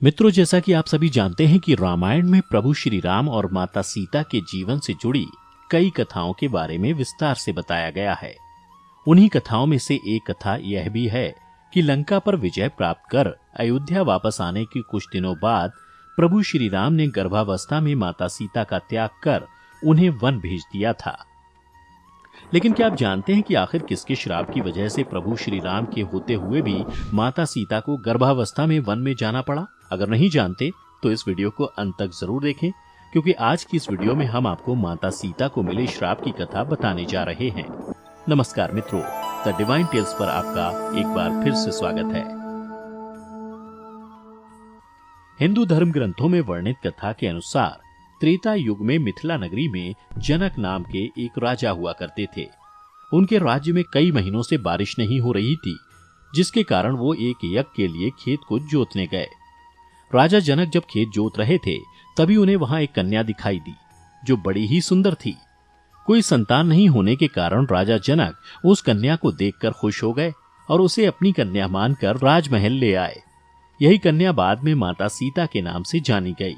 मित्रों, जैसा कि आप सभी जानते हैं कि रामायण में प्रभु श्री राम और माता सीता के जीवन से जुड़ी कई कथाओं के बारे में विस्तार से बताया गया है। उन्हीं कथाओं में से एक कथा यह भी है कि लंका पर विजय प्राप्त कर अयोध्या वापस आने के कुछ दिनों बाद प्रभु श्री राम ने गर्भावस्था में माता सीता का त्याग कर उन्हें वन भेज दिया था। लेकिन क्या आप जानते हैं कि आखिर किसके श्राप की वजह से प्रभु श्री राम के होते हुए भी माता सीता को गर्भावस्था में वन में जाना पड़ा? अगर नहीं जानते तो इस वीडियो को अंत तक जरूर देखें, क्योंकि आज की इस वीडियो में हम आपको माता सीता को मिले श्राप की कथा बताने जा रहे हैं। नमस्कार मित्रों, द डिवाइन टेल्स पर आपका एक बार फिर से स्वागत है। हिंदू धर्म ग्रंथों में वर्णित कथा के अनुसार त्रेता युग में मिथिला नगरी में जनक नाम के एक राजा हुआ करते थे। उनके राज्य में कई महीनों से बारिश नहीं हो रही थी, जिसके कारण वो एक यज्ञ के लिए खेत को जोतने गए। राजा जनक जब खेत जोत रहे थे तभी उन्हें वहां एक कन्या दिखाई दी, जो बड़ी ही सुंदर थी। कोई संतान नहीं होने के कारण राजा जनक उस कन्या को देखकर खुश हो गए और उसे अपनी कन्या मानकर राजमहल ले आए। यही कन्या बाद में माता सीता के नाम से जानी गई।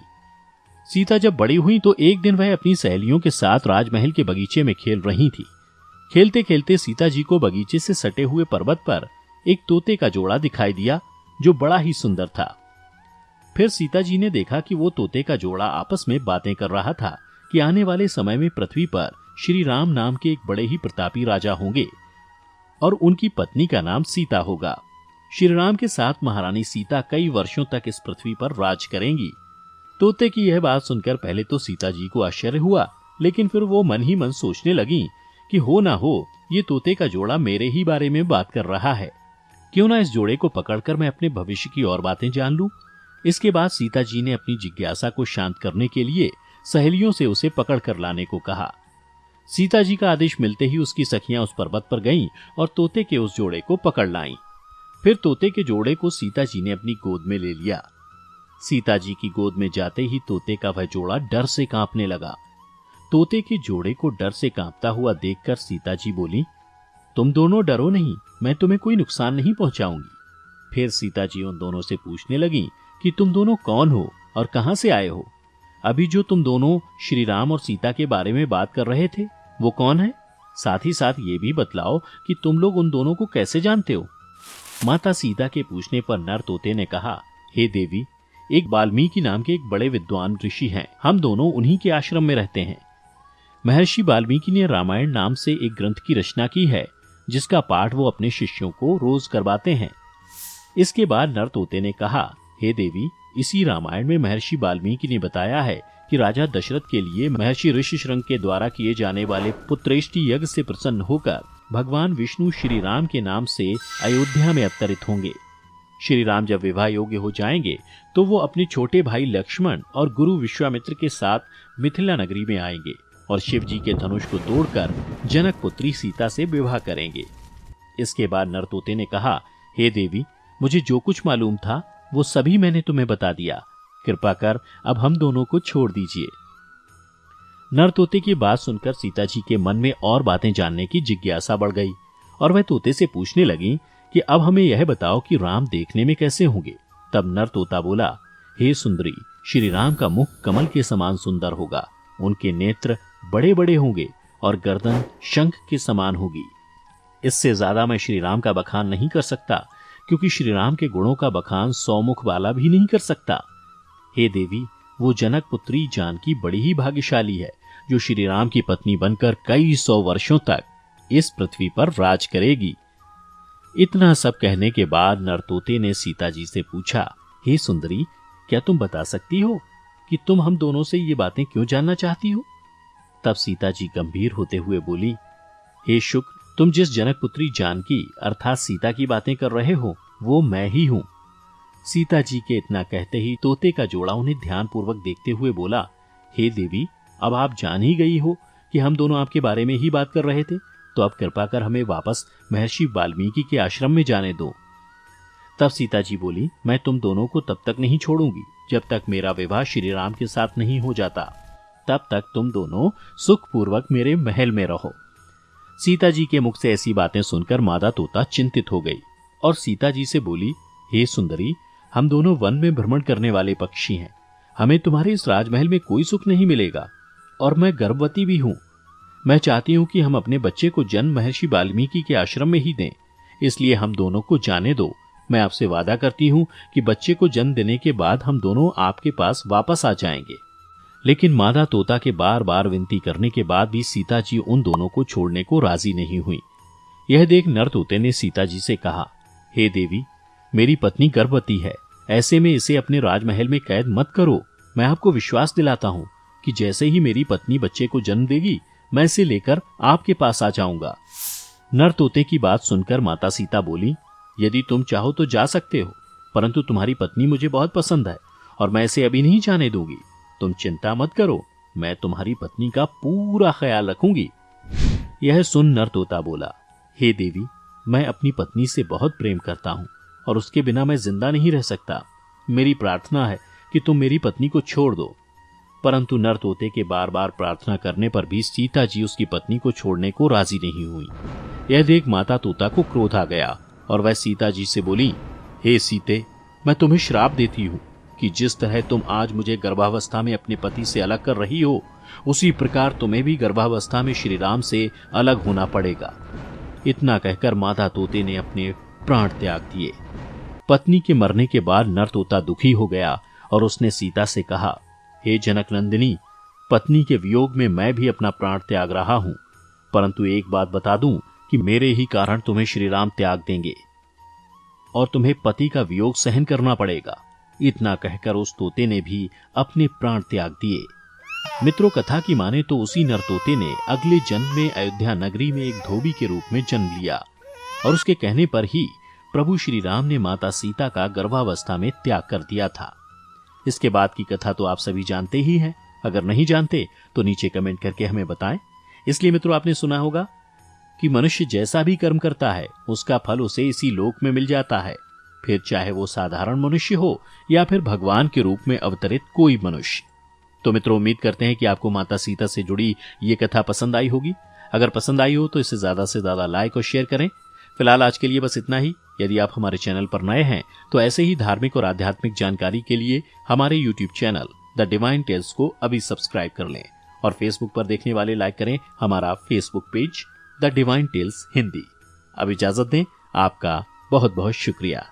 सीता जब बड़ी हुई तो एक दिन वह अपनी सहेलियों के साथ राजमहल के बगीचे में खेल रही थी। खेलते खेलते सीता जी को बगीचे से सटे हुए पर्वत पर एक तोते का जोड़ा दिखाई दिया, जो बड़ा ही सुंदर था। फिर सीता जी ने देखा कि वो तोते का जोड़ा आपस में बातें कर रहा था कि आने वाले समय में पृथ्वी पर श्री राम नाम के एक बड़े ही प्रतापी राजा होंगे और उनकी पत्नी का नाम सीता होगा। श्री राम के साथ महारानी सीता कई वर्षों तक इस पृथ्वी पर राज करेंगी। तोते की यह बात सुनकर पहले तो सीता जी को आश्चर्य हुआ, लेकिन फिर वो मन ही मन सोचने लगी कि हो ना हो ये तोते का जोड़ा मेरे ही बारे में बात कर रहा है। क्यों ना इस जोड़े को पकड़कर मैं अपने भविष्य की और बातें जान लूं। इसके बाद सीता जी ने अपनी जिज्ञासा को शांत करने के लिए सहेलियों से उसे पकड़ कर लाने को कहा। सीता जी का आदेश मिलते ही उसकी सखियां उस पर्वत पर गईं और तोते के उस जोड़े को पकड़ लाईं। फिर तोते के जोड़े को सीता जी ने अपनी गोद में ले लिया। सीता जी की गोद में जाते ही तोते का वह जोड़ा डर से कांपने लगा। तोते के जोड़े को डर से कांपता हुआ देखकर सीता जी बोली, तुम दोनों डरो नहीं, मैं तुम्हें कोई नुकसान नहीं पहुंचाऊंगी। फिर सीता जी उन दोनों से पूछने लगी कि तुम दोनों कौन हो और कहां से आए हो? अभी जो तुम दोनों श्री राम और सीता के बारे में बात कर रहे थे वो कौन है? साथ ही साथ ये भी बतलाओ कि तुम लोग उन दोनों को कैसे जानते हो? माता सीता के पूछने पर नर तोते ने कहा, हे देवी, एक वाल्मीकि नाम के एक बड़े विद्वान ऋषि हैं। हम दोनों उन्हीं के आश्रम में रहते हैं। महर्षि वाल्मीकि ने रामायण नाम से एक ग्रंथ की रचना की है, जिसका पाठ वो अपने शिष्यों को रोज करवाते हैं। इसके बाद नर तोते ने कहा, हे देवी, इसी रामायण में महर्षि वाल्मीकि ने बताया है कि राजा दशरथ के लिए महर्षि ऋषिशृंग के द्वारा किए जाने वाले पुत्रेष्टि यज्ञ से प्रसन्न होकर भगवान विष्णु श्री राम के नाम से अयोध्या में अवतरित होंगे। श्री राम जब विवाह योग्य हो जाएंगे तो वो अपने छोटे भाई लक्ष्मण और गुरु विश्वामित्र के साथ मिथिला नगरी में आएंगे और शिव जी के धनुष को तोड़कर जनक पुत्री सीता से विवाह करेंगे। इसके बाद नर तोते ने कहा, हे देवी, मुझे जो कुछ मालूम था वो सभी मैंने तुम्हें बता दिया। कृपा कर अब हम दोनों को छोड़ दीजिए। नर तोते की बात सुनकर सीता जी के मन में और बातें जानने की जिज्ञासा बढ़ गई और वह तोते से पूछने लगी कि अब हमें यह बताओ कि राम देखने में कैसे होंगे। तब नर तोता बोला, हे सुंदरी, श्री राम का मुख कमल के समान सुंदर होगा। उनके नेत्र बड़े बड़े होंगे और गर्दन शंख के समान होगी। इससे ज्यादा मैं श्री राम का बखान नहीं कर सकता, क्योंकि श्री राम के गुणों का बखान 100 मुख वाला भी नहीं कर सकता। हे देवी, वो जनक पुत्री जानकी बड़ी ही भाग्यशाली है, जो श्री राम की पत्नी बनकर कई 100 वर्षों तक इस पृथ्वी पर राज करेगी। इतना सब कहने के बाद नर तोते ने सीता जी से पूछा, हे सुंदरी, क्या तुम बता सकती हो कि तुम हम दोनों से ये बातें क्यों जानना चाहती हो? तब सीता जी गंभीर होते हुए बोली, हे शुक्र, तुम जिस जनक पुत्री जानकी अर्थात सीता की बातें कर रहे हो वो मैं ही हूं। सीता जी के इतना कहते ही तोते का जोड़ा उन्हें ध्यानपूर्वक देखते हुए बोला, हे देवी, अब आप जान ही गई हो कि हम दोनों आपके बारे में ही बात कर रहे थे, तो अब कृपा कर हमें वापस महर्षि वाल्मीकि के आश्रम में जाने दो। तब सीता जी बोली, मैं तुम दोनों को तब तक नहीं छोड़ूंगी जब तक मेरा विवाह श्री राम के साथ नहीं हो जाता। तब तक तुम दोनों सुखपूर्वक मेरे महल में रहो। सीता जी के मुख से ऐसी बातें सुनकर मादा तोता चिंतित हो गई और सीता जी से बोली, हे सुंदरी, हम दोनों वन में भ्रमण करने वाले पक्षी हैं। हमें तुम्हारे इस राजमहल में कोई सुख नहीं मिलेगा, और मैं गर्भवती भी हूं। मैं चाहती हूं कि हम अपने बच्चे को जन्म महर्षि वाल्मीकि के आश्रम में ही दें, इसलिए हम दोनों को जाने दो। मैं आपसे वादा करती हूं कि बच्चे को जन्म देने के बाद हम दोनों आपके पास वापस आ जाएंगे। लेकिन मादा तोता के बार बार विनती करने के बाद भी सीता जी उन दोनों को छोड़ने को राजी नहीं हुई। यह देख नर तोते ने सीता जी से कहा, हे देवी, मेरी पत्नी गर्भवती है, ऐसे में इसे अपने राजमहल में कैद मत करो। मैं आपको विश्वास दिलाता हूं कि जैसे ही मेरी पत्नी बच्चे को जन्म देगी, मैं इसे लेकर आपके पास आ जाऊंगा। नर तोते की बात सुनकर माता सीता बोली, यदि तुम चाहो तो जा सकते हो, परंतु तुम्हारी पत्नी मुझे बहुत पसंद है और मैं इसे अभी नहीं जाने दूंगी। तुम चिंता मत करो, मैं तुम्हारी पत्नी का पूरा ख्याल रखूंगी। यह सुन नर तोता बोला, हे देवी, मैं अपनी पत्नी से बहुत प्रेम करता हूं और उसके बिना मैं जिंदा नहीं रह सकता। मेरी प्रार्थना है कि तुम मेरी पत्नी को छोड़ दो। परंतु नर तोते के बार बार प्रार्थना करने पर भी सीता जी उसकी पत्नी को छोड़ने को राजी नहीं हुई। यह देख माता तोता को क्रोध आ गया और वह सीता जी से बोली, हे सीते, मैं तुम्हें श्राप देती हूं कि जिस तरह तुम आज मुझे गर्भावस्था में अपने पति से अलग कर रही हो, उसी प्रकार तुम्हें भी गर्भावस्था में श्री राम से अलग होना पड़ेगा। इतना कहकर माता तोते ने अपने प्राण त्याग दिए। पत्नी के मरने के बाद नर तोता दुखी हो गया और उसने सीता से कहा, हे जनक नंदिनी, पत्नी के वियोग में मैं भी अपना प्राण त्याग रहा हूं, परंतु एक बात बता दूं कि मेरे ही कारण तुम्हें श्री राम त्याग देंगे और तुम्हें पति का वियोग सहन करना पड़ेगा। इतना कहकर उस तोते ने भी अपने प्राण त्याग दिए। मित्रों, कथा की माने तो उसी नर तोते ने अगले जन्म में अयोध्या नगरी में एक धोबी के रूप में जन्म लिया और उसके कहने पर ही प्रभु श्री राम ने माता सीता का गर्भावस्था में त्याग कर दिया था। इसके बाद की कथा तो आप सभी जानते ही हैं। अगर नहीं जानते तो नीचे कमेंट करके हमें बताएं। इसलिए मित्रों, आपने सुना होगा कि मनुष्य जैसा भी कर्म करता है उसका फल उसे इसी लोक में मिल जाता है, फिर चाहे वो साधारण मनुष्य हो या फिर भगवान के रूप में अवतरित कोई मनुष्य। तो मित्रों, उम्मीद करते हैं कि आपको माता सीता से जुड़ी ये कथा पसंद आई होगी। अगर पसंद आई हो तो इसे ज्यादा से ज्यादा लाइक और शेयर करें। फिलहाल आज के लिए बस इतना ही। यदि आप हमारे चैनल पर नए हैं तो ऐसे ही धार्मिक और आध्यात्मिक जानकारी के लिए हमारे YouTube channel the divine tales को अभी सब्सक्राइब कर लें और फेसबुक पर देखने वाले लाइक करें हमारा Facebook page the divine tales Hindi. अब इजाजत दें। आपका बहुत बहुत शुक्रिया।